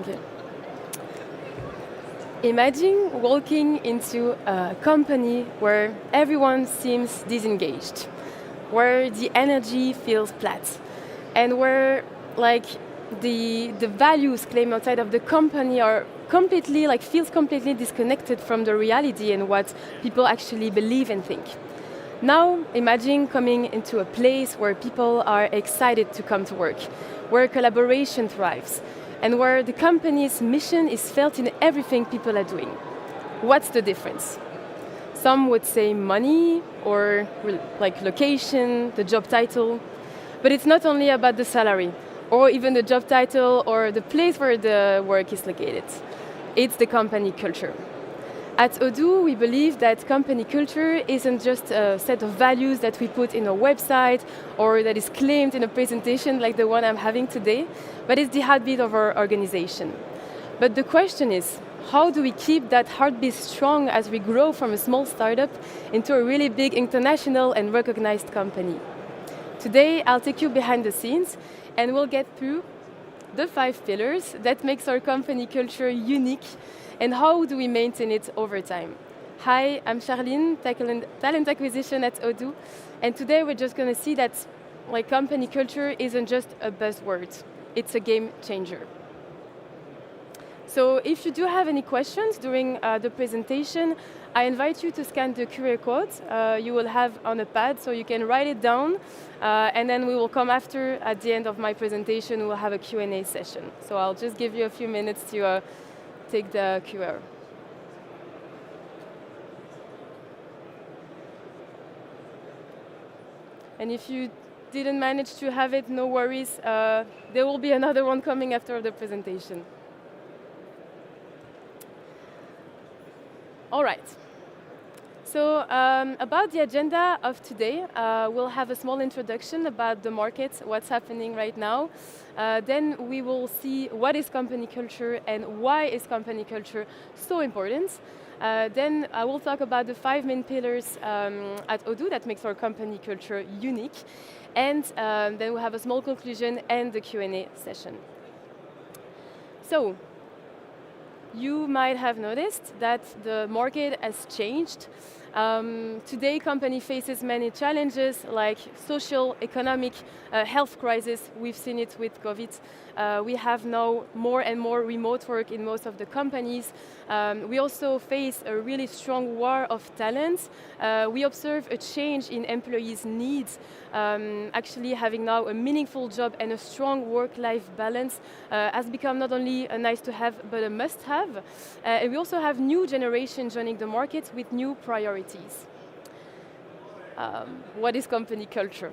Okay. Imagine walking into a company where everyone seems disengaged, where the energy feels flat, and where like the values claimed outside of the company are completely feels completely disconnected from the reality and what people actually believe and think. Now imagine coming into a place where people are excited to come to work, where collaboration thrives, and where the company's mission is felt in everything people are doing. What's the difference? Some would say money or location, the job title, but it's not only about the salary or even the job title or the place where the work is located. It's the company culture. At Odoo, we believe that company culture isn't just a set of values that we put in a website or that is claimed in a presentation like the one I'm having today, but it's the heartbeat of our organization. But the question is, how do we keep that heartbeat strong as we grow from a small startup into a really big international and recognized company? Today, I'll take you behind the scenes and we'll get through the 5 pillars that makes our company culture unique and how do we maintain it over time. Hi, I'm Charline, Talent Acquisition at Odoo, and today we're just going to see that company culture isn't just a buzzword, it's a game changer. So if you do have any questions during the presentation, I invite you to scan the QR code you will have on a pad so you can write it down and then we will come after at the end of my presentation, we'll have a Q&A session. So I'll just give you a few minutes to take the QR. And if you didn't manage to have it, no worries. There will be another one coming after the presentation. All right. So about the agenda of today, we'll have a small introduction about the market, what's happening right now. Then we will see what is company culture and why is company culture so important. Then I will talk about the 5 main pillars at Odoo that makes our company culture unique. And then we'll have a small conclusion and the Q&A session. So, you might have noticed that the market has changed. Today, company faces many challenges like social, economic, health crisis. We've seen it with COVID. We have now more and more remote work in most of the companies. We also face a really strong war of talent. We observe a change in employees' needs. Actually, having now a meaningful job and a strong work-life balance has become not only a nice to have, but a must-have. And we also have new generation joining the market with new priorities. What is company culture?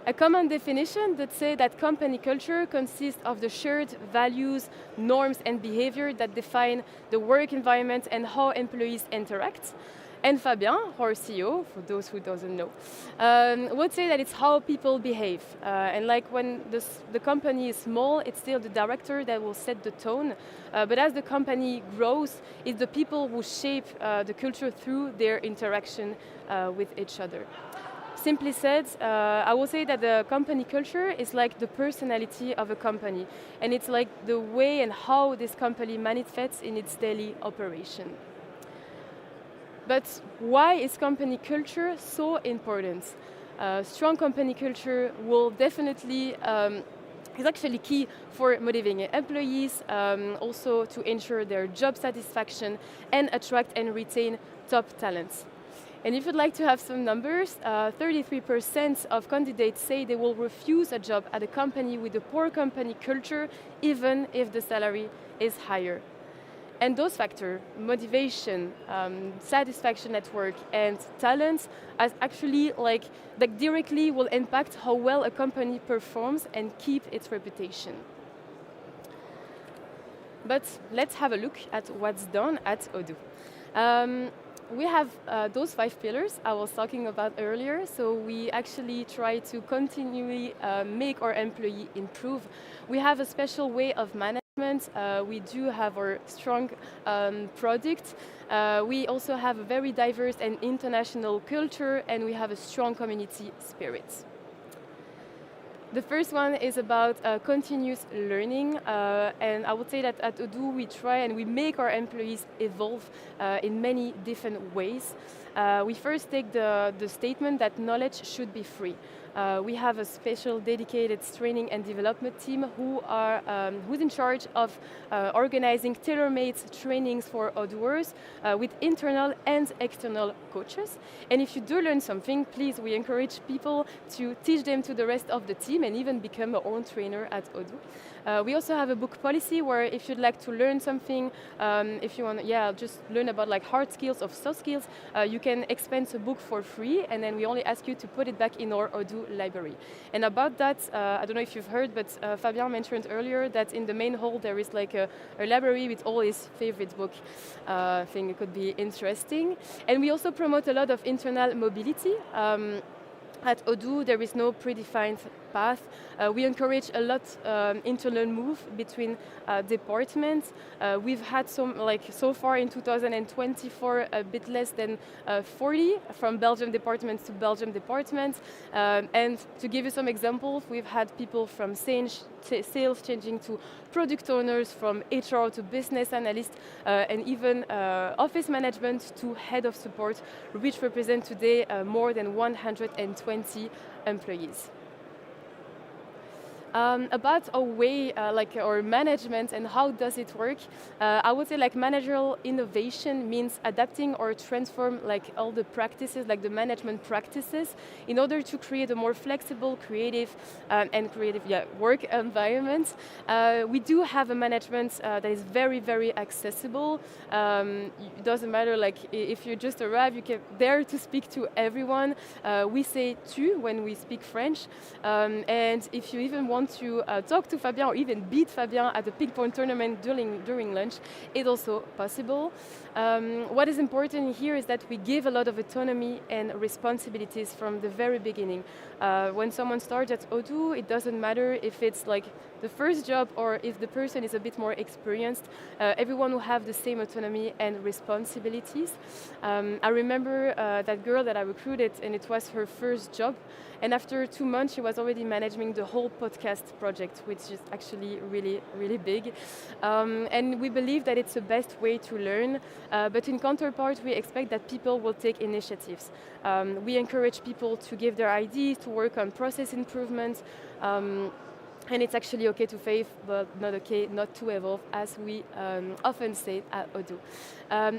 A common definition that says that company culture consists of the shared values, norms, and behavior that define the work environment and how employees interact. And Fabien, our CEO, for those who doesn't know, would say that it's how people behave. And like when the company is small, it's still the director that will set the tone. But as the company grows, it's the people who shape the culture through their interaction with each other. Simply said, I will say that the company culture is like the personality of a company. And it's like the way and how this company manifests in its daily operation. But why is company culture so important? Strong company culture will definitely is actually key for motivating employees, also to ensure their job satisfaction and attract and retain top talents. And if you'd like to have some numbers, 33% of candidates say they will refuse a job at a company with a poor company culture, even if the salary is higher. And those factors, motivation, satisfaction at work, and talent, as actually directly will impact how well a company performs and keep its reputation. But let's have a look at what's done at Odoo. We have those 5 pillars I was talking about earlier, so we actually try to continually make our employee improve. We have a special way of management. We do have our strong product. We also have a very diverse and international culture, and we have a strong community spirit. The first one is about continuous learning, and I would say that at Odoo we try and we make our employees evolve in many different ways. We first take the statement that knowledge should be free. We have a special dedicated training and development team who's in charge of organizing tailor-made trainings for Odooers with internal and external coaches. And if you do learn something, please, we encourage people to teach them to the rest of the team and even become our own trainer at Odoo. We also have a book policy where if you'd like to learn something, if you want to just learn about like hard skills or soft skills, you can expense a book for free, and then we only ask you to put it back in our Odoo library. And about that, I don't know if you've heard, but Fabien mentioned earlier that in the main hall there is like a library with all his favorite books. I think it could be interesting. And we also promote a lot of internal mobility. At Odoo, there is no predefined path. We encourage a lot internal move between departments. We've had so far in 2024 a bit less than 40 from Belgium departments to Belgium departments. And to give you some examples, we've had people from sales changing to product owners, from HR to business analysts, and even office management to head of support, which represent today more than 120 employees. About our way, our management and how does it work, I would say like managerial innovation means adapting or transform like all the practices, like the management practices, in order to create a more flexible, creative work environment. We do have a management that is very, very accessible. It doesn't matter like if you just arrive, you can dare to speak to everyone. We say tu when we speak French, and if you even want to talk to Fabien or even beat Fabien at a ping-pong tournament during lunch, it's also possible. What is important here is that we give a lot of autonomy and responsibilities from the very beginning. When someone starts at Odoo, it doesn't matter if it's like the first job or if the person is a bit more experienced. Everyone will have the same autonomy and responsibilities. I remember that girl that I recruited, and it was her first job. And after 2 months, she was already managing the whole podcast project, which is actually really, really big. And we believe that it's the best way to learn. But in counterpart, we expect that people will take initiatives. We encourage people to give their ideas, to work on process improvements. And it's actually okay to fail, but not okay not to evolve, as we often say at Odoo.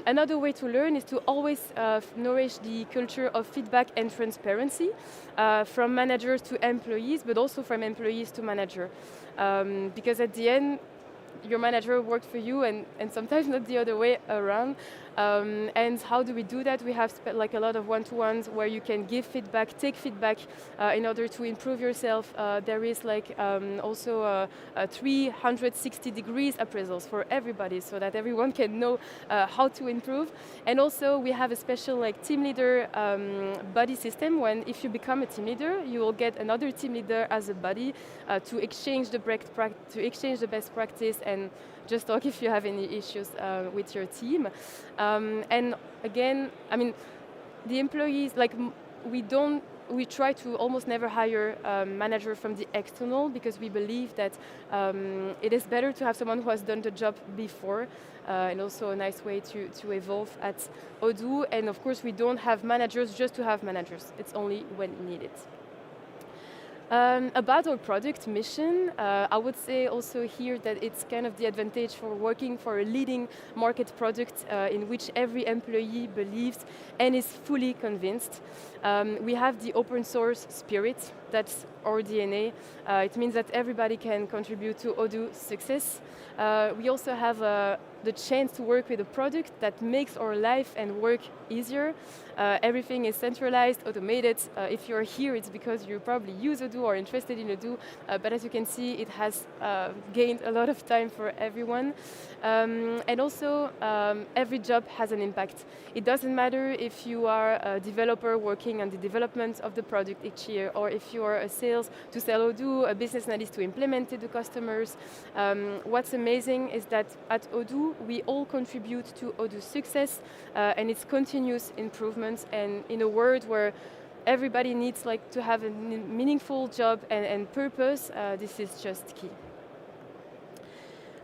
Another way to learn is to always nourish the culture of feedback and transparency from managers to employees, but also from employees to manager. Because at the end, your manager worked for you and sometimes not the other way around. And how do we do that? We have like a lot of one-to-ones where you can give feedback, take feedback in order to improve yourself. There is like also 360 degrees appraisals for everybody so that everyone can know how to improve. And also we have a special like team leader buddy system. When if you become a team leader, you will get another team leader as a buddy to exchange the best practice and just talk if you have any issues with your team. And again, I mean, the employees, like we try to almost never hire a manager from the external, because we believe that it is better to have someone who has done the job before, and also a nice way to evolve at Odoo. And of course, we don't have managers just to have managers. It's only when needed. About our product mission, I would say also here that it's kind of the advantage for working for a leading market product in which every employee believes and is fully convinced. We have the open source spirit, that's our DNA. It means that everybody can contribute to Odoo's success. We also have the chance to work with a product that makes our life and work easier. Everything is centralized, automated. If you're here, it's because you probably use Odoo or interested in Odoo. But as you can see, it has gained a lot of time for everyone. And also, every job has an impact. It doesn't matter if you are a developer working on the development of the product each year, or if you are a sales to sell Odoo, a business analyst to implement it to customers. What's amazing is that at Odoo, we all contribute to Odoo's success and its continuous improvements. And in a world where everybody needs like to have a meaningful job and purpose. This is just key.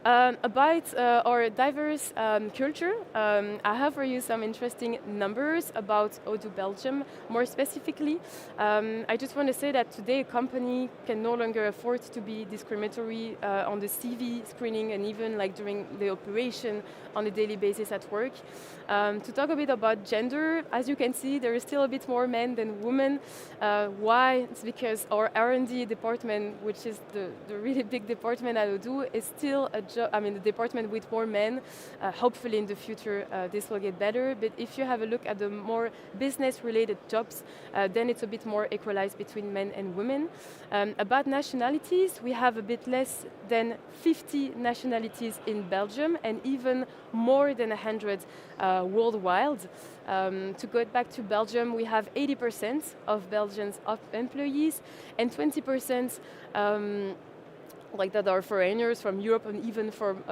About our diverse culture, I have for you some interesting numbers about Odoo Belgium. More specifically, I just want to say that today a company can no longer afford to be discriminatory on the CV screening and even like during the operation on a daily basis at work. To talk a bit about gender, as you can see, there is still a bit more men than women. Why? It's because our R&D department, which is the really big department at Odoo, is still the department with more men. Hopefully in the future this will get better, but if you have a look at the more business-related jobs, then it's a bit more equalized between men and women. About nationalities, we have a bit less than 50 nationalities in Belgium and even more than 100 worldwide. To go back to Belgium, we have 80% of Belgians employees and 20% like that are foreigners from Europe and even from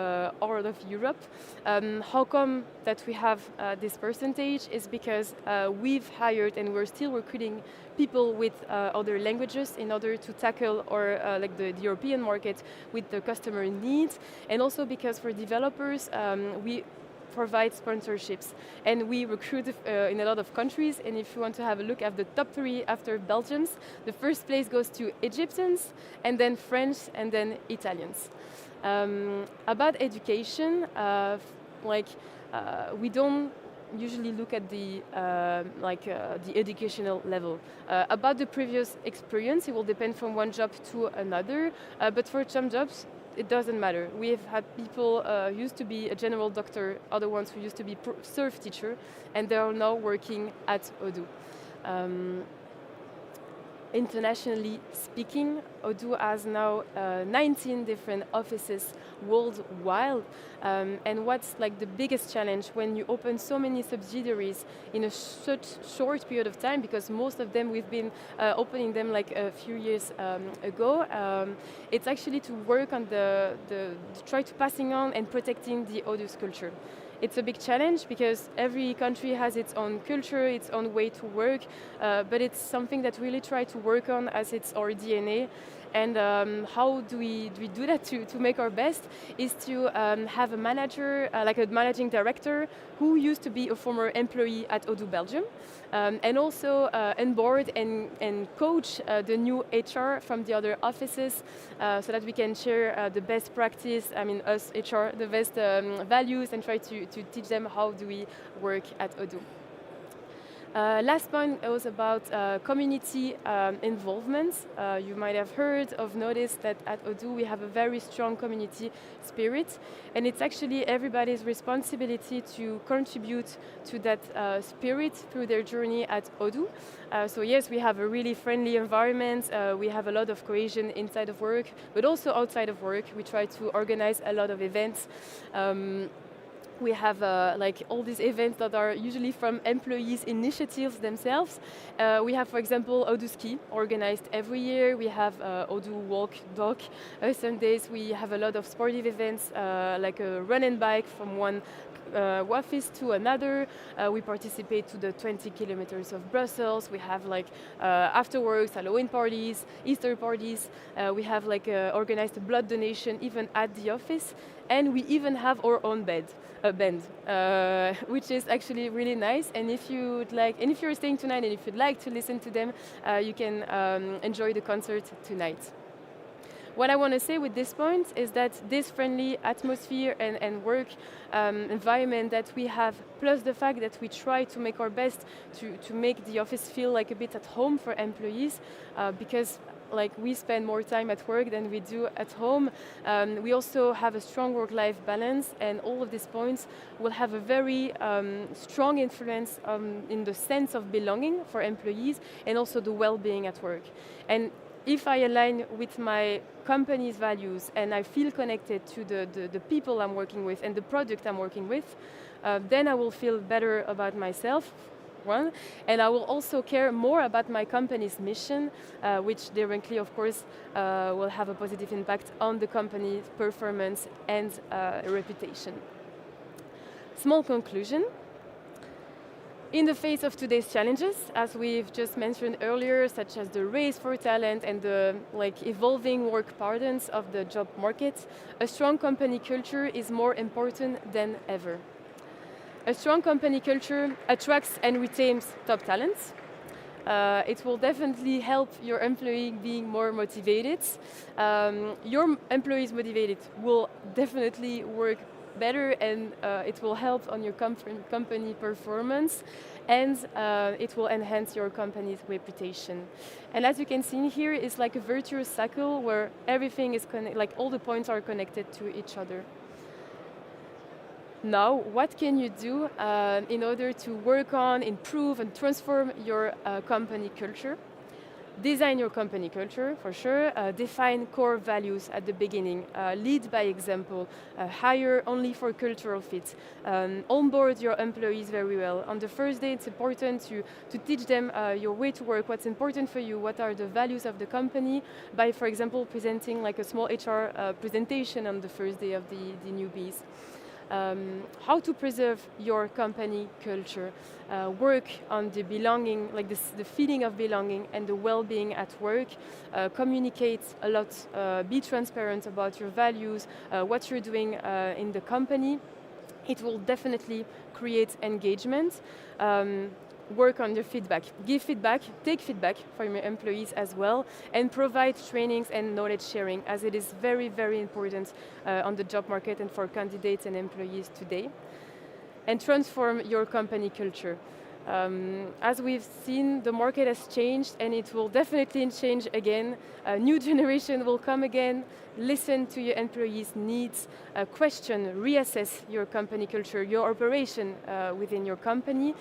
all of Europe. How come that we have this percentage is because we've hired and we're still recruiting people with other languages in order to tackle like the European market with the customer needs, and also because for developers we provide sponsorships and we recruit in a lot of countries. And if you want to have a look at the top 3 after Belgians, the first place goes to Egyptians and then French and then Italians. About education, we don't usually look at the educational level. About the previous experience, it will depend from one job to another, but for some jobs it doesn't matter. We have had people who used to be a general doctor, other ones who used to be surf teacher, and they are now working at Odoo. Internationally speaking, Odoo has now 19 different offices worldwide. And what's like the biggest challenge when you open so many subsidiaries in a such short period of time, because most of them we've been opening them like a few years ago, it's actually to work on to try to passing on and protecting the Odoo's culture. It's a big challenge because every country has its own culture, its own way to work, but it's something that we really try to work on as it's our DNA. And how do we do that to make our best is to have a manager, like a managing director, who used to be a former employee at Odoo Belgium, and also onboard and coach the new HR from the other offices so that we can share the best practice, us HR, the best values, and try to teach them how do we work at Odoo. Last point was about community involvement. You might have heard or noticed that at Odoo we have a very strong community spirit, and it's actually everybody's responsibility to contribute to that spirit through their journey at Odoo. So yes, we have a really friendly environment, we have a lot of cohesion inside of work, but also outside of work. We try to organize a lot of events. We have like all these events that are usually from employees' initiatives themselves. We have, for example, Odoo Ski, organized every year. We have Odoo Walk Dog Sundays. We have a lot of sportive events, like a run and bike from one office to another. We participate to the 20 kilometers of Brussels. We have like afterworks, Halloween parties, Easter parties. We have like organized a blood donation even at the office. And we even have our own band, which is actually really nice. And if you'd like, and if you're staying tonight, and if you'd like to listen to them, you can enjoy the concert tonight. What I want to say with this point is that this friendly atmosphere and work environment that we have, plus the fact that we try to make our best to make the office feel like a bit at home for employees, because like we spend more time at work than we do at home. We also have a strong work-life balance, and all of these points will have a very strong influence in the sense of belonging for employees and also the well-being at work. And if I align with my company's values and I feel connected to the people I'm working with and the product I'm working with, then I will feel better about myself, one, and I will also care more about my company's mission, which directly, of course, will have a positive impact on the company's performance and reputation. Small conclusion. In the face of today's challenges, as we've just mentioned earlier, such as the race for talent and the evolving work patterns of the job market, a strong company culture is more important than ever. A strong company culture attracts and retains top talents. It will definitely help your employee being more motivated. Your employees motivated will definitely work better, and it will help on your company performance, and it will enhance your company's reputation. And as you can see here, it's like a virtuous cycle where everything is all the points are connected to each other. Now, what can you do in order to work on, improve, and transform your company culture? Design your company culture, for sure. Define core values at the beginning. Lead by example. Hire only for cultural fit. Onboard your employees very well. On the first day, it's important to teach them your way to work, what's important for you, what are the values of the company, by, for example, presenting like a small HR presentation on the first day of the newbies. How to preserve your company culture, work on the belonging, the feeling of belonging and the well-being at work, communicate a lot, be transparent about your values, what you're doing in the company. It will definitely create engagement. Work on your feedback. Give feedback, take feedback from your employees as well, and provide trainings and knowledge sharing, as it is very, very important on the job market and for candidates and employees today. And transform your company culture. As we've seen, the market has changed, and it will definitely change again. A new generation will come again. Listen to your employees' needs, question, reassess your company culture, your operation within your company.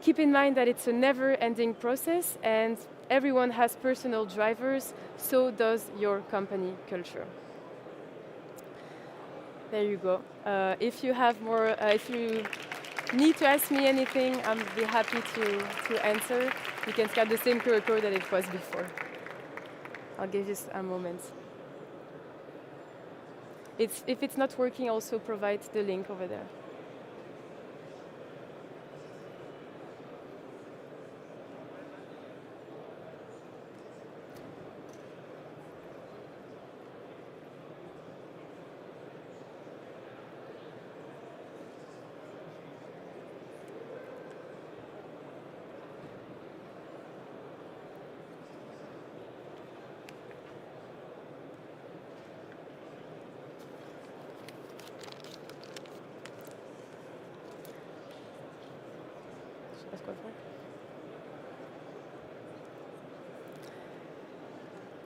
Keep in mind that it's a never-ending process, and everyone has personal drivers, so does your company culture. There you go. If you have more, if you need to ask me anything, I'll be happy to answer. You can scan the same QR code that it was before. I'll give you a moment. If it's not working, also provide the link over there.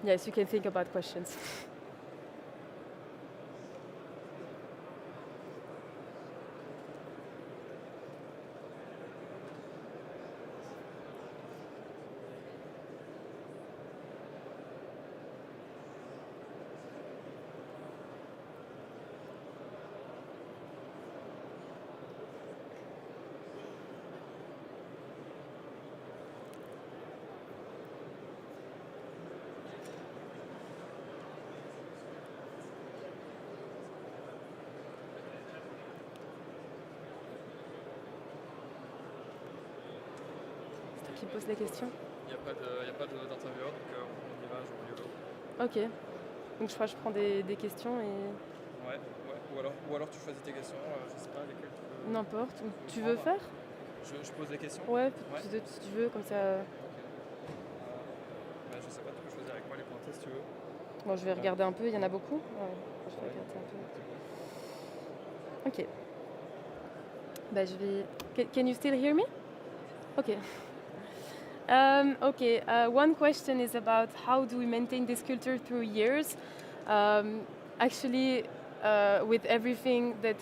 Yes, you can think about questions. Qui pose les questions? Il n'y a pas d'intervieweur, donc on y va, je YOLO. Ok. Donc je crois que je prends des questions et... Ouais. Ou alors tu choisis tes questions, je sais pas lesquelles tu veux. N'importe. Tu veux faire? Je pose des questions? Ouais, si tu veux, comme ça... Je sais pas, tu peux choisir avec moi les pointer si tu veux. Bon, je vais regarder un peu, il y en a beaucoup? Ouais, je vais regarder un peu. Ok. Bah, je vais... Can you still hear me? Ok. One question is about how do we maintain this culture through years? Actually, with everything that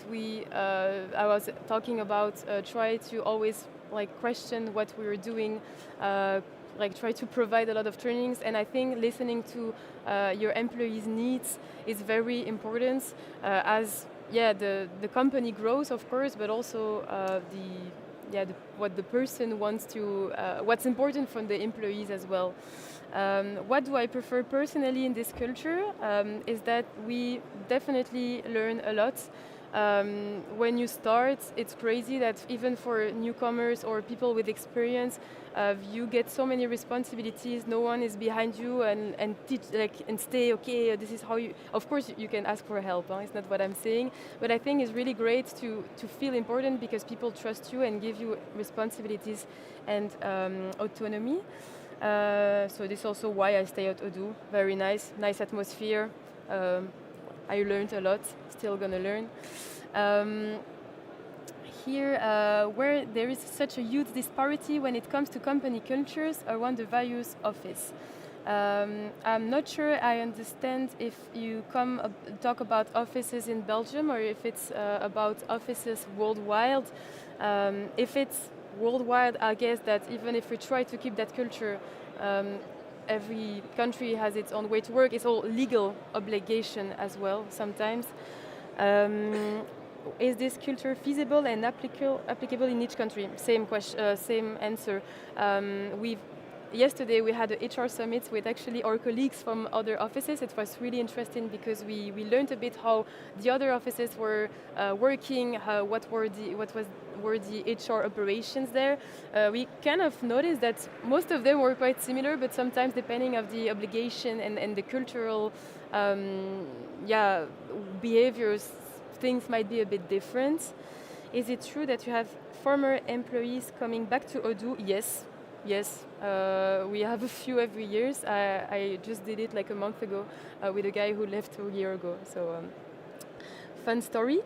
I was talking about, try to always question what we were doing, try to provide a lot of trainings, and I think listening to your employees' needs is very important as the company grows, of course, but also what the person wants to, what's important from the employees as well. What do I prefer personally in this culture is that we definitely learn a lot When you start, it's crazy that even for newcomers or people with experience, you get so many responsibilities. No one is behind you and teach and stay. Okay, this is how you. Of course, you can ask for help. It's not what I'm saying, but I think it's really great to feel important because people trust you and give you responsibilities and autonomy. So this is also why I stay at Odoo. Very nice atmosphere. Um, I learned a lot. Still gonna learn. Um, Here, where there is such a huge disparity when it comes to company cultures around the values office. I'm not sure I understand if you talk about offices in Belgium or if it's about offices worldwide. If it's worldwide, I guess that even if we try to keep that culture, every country has its own way to work. It's all legal obligation as well sometimes. Um, is this culture feasible and applicable in each country? Same question, same answer. Yesterday we had an HR summit with actually our colleagues from other offices. It was really interesting because we learned a bit how the other offices were working, what were the HR operations there. We kind of noticed that most of them were quite similar, but sometimes depending of the obligation and the cultural behaviors, things might be a bit different. Is it true that you have former employees coming back to Odoo? Yes. We have a few every year. I just did it like a month ago with a guy who left a year ago. So fun story.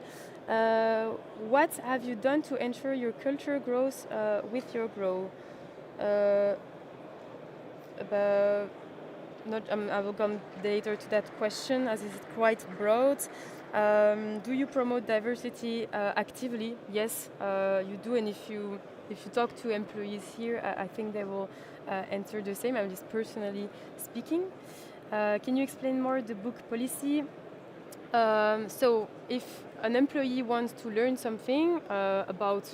What have you done to ensure your culture grows with your grow? About not, I will come later to that question as it's quite broad. Do you promote diversity actively? Yes, you do, and if you talk to employees here, I think they will answer the same. I'm just personally speaking. Can you explain more the book policy? So if an employee wants to learn something about,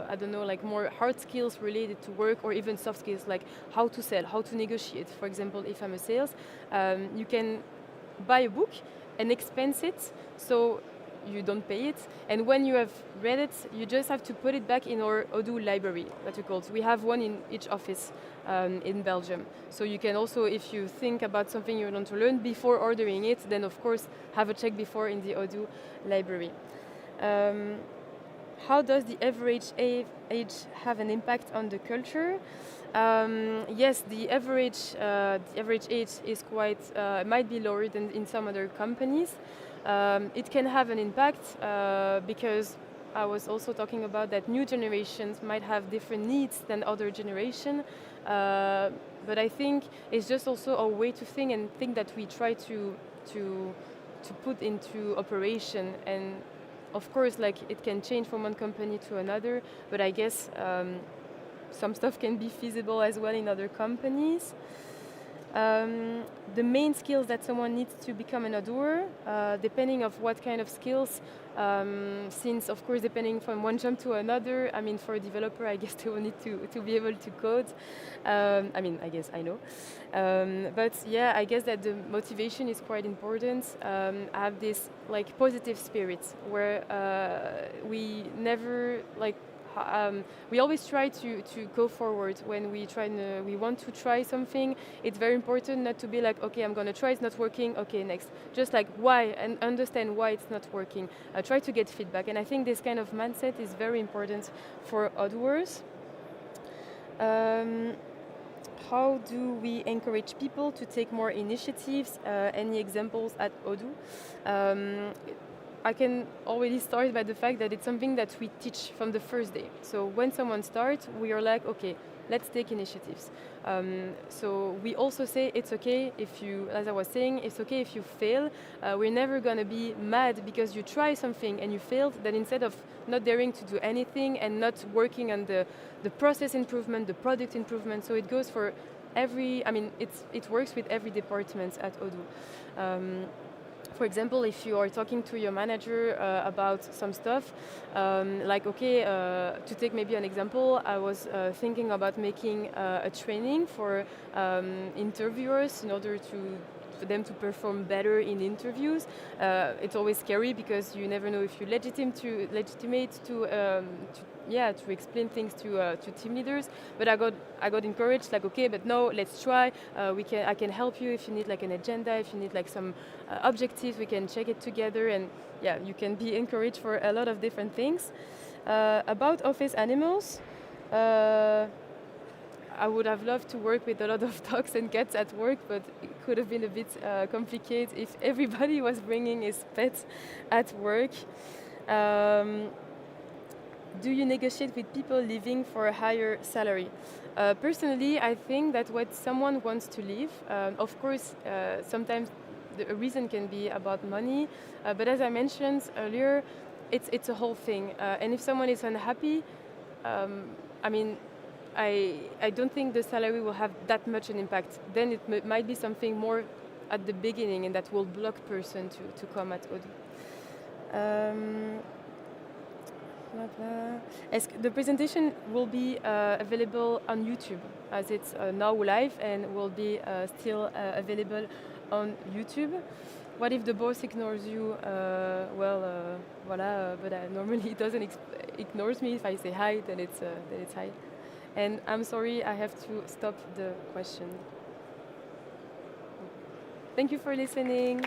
I don't know, like more hard skills related to work or even soft skills like how to sell, how to negotiate, for example, if I'm a sales, you can buy a book and expense it so you don't pay it. And when you have read it, you just have to put it back in our Odoo library, that we call it. We have one in each office in Belgium. So you can also, if you think about something you want to learn before ordering it, then of course have a check before in the Odoo library. How does the average age have an impact on the culture? Yes, the average age is quite might be lower than in some other companies. It can have an impact because I was also talking about that new generations might have different needs than other generation. But I think it's just also a way to think that we try to put into operation. And of course, like it can change from one company to another. But I guess some stuff can be feasible as well in other companies. The main skills that someone needs to become an Odooer, depending of what kind of skills, since of course depending from one job to another, I mean for a developer I guess they will need to be able to code. I mean I guess I know. But yeah, I guess that the motivation is quite important. I have this like positive spirit where we never like we always try to go forward when we want to try something. It's very important not to be like, okay, I'm gonna try, it's not working, okay, next. Just like why, and understand why it's not working. Try to get feedback, and I think this kind of mindset is very important for Odooers. How do we encourage people to take more initiatives? Any examples at Odoo? I can already start by the fact that it's something that we teach from the first day. So when someone starts, we are like, okay, let's take initiatives. So we also say it's okay if you, as I was saying, it's okay if you fail. We're never gonna be mad because you try something and you failed, then instead of not daring to do anything and not working on the process improvement, the product improvement, so it goes for every, I mean, it works with every department at Odoo. For example, if you are talking to your manager about some stuff, like, okay, to take maybe an example, I was thinking about making a training for interviewers in order to for them to perform better in interviews. It's always scary because you never know if you're legitimate to explain things to team leaders. But I got encouraged, like, okay, but no, let's try. I can help you if you need like an agenda, if you need like some objectives, we can check it together, and yeah, you can be encouraged for a lot of different things. About office animals, I would have loved to work with a lot of dogs and cats at work, but it could have been a bit complicated if everybody was bringing his pets at work. Um, do you negotiate with people leaving for a higher salary? Personally, I think that when someone wants to leave, of course, sometimes the reason can be about money, but as I mentioned earlier, it's a whole thing. And if someone is unhappy, I mean, I don't think the salary will have that much an impact. Then it might be something more at the beginning, and that will block person to come at Odoo. Blah, blah. The presentation will be available on YouTube, as it's now live and will be still available on YouTube. What if the boss ignores you? Voila, but normally it doesn't ignores me. If I say hi, then it's hi. And I'm sorry, I have to stop the question. Thank you for listening.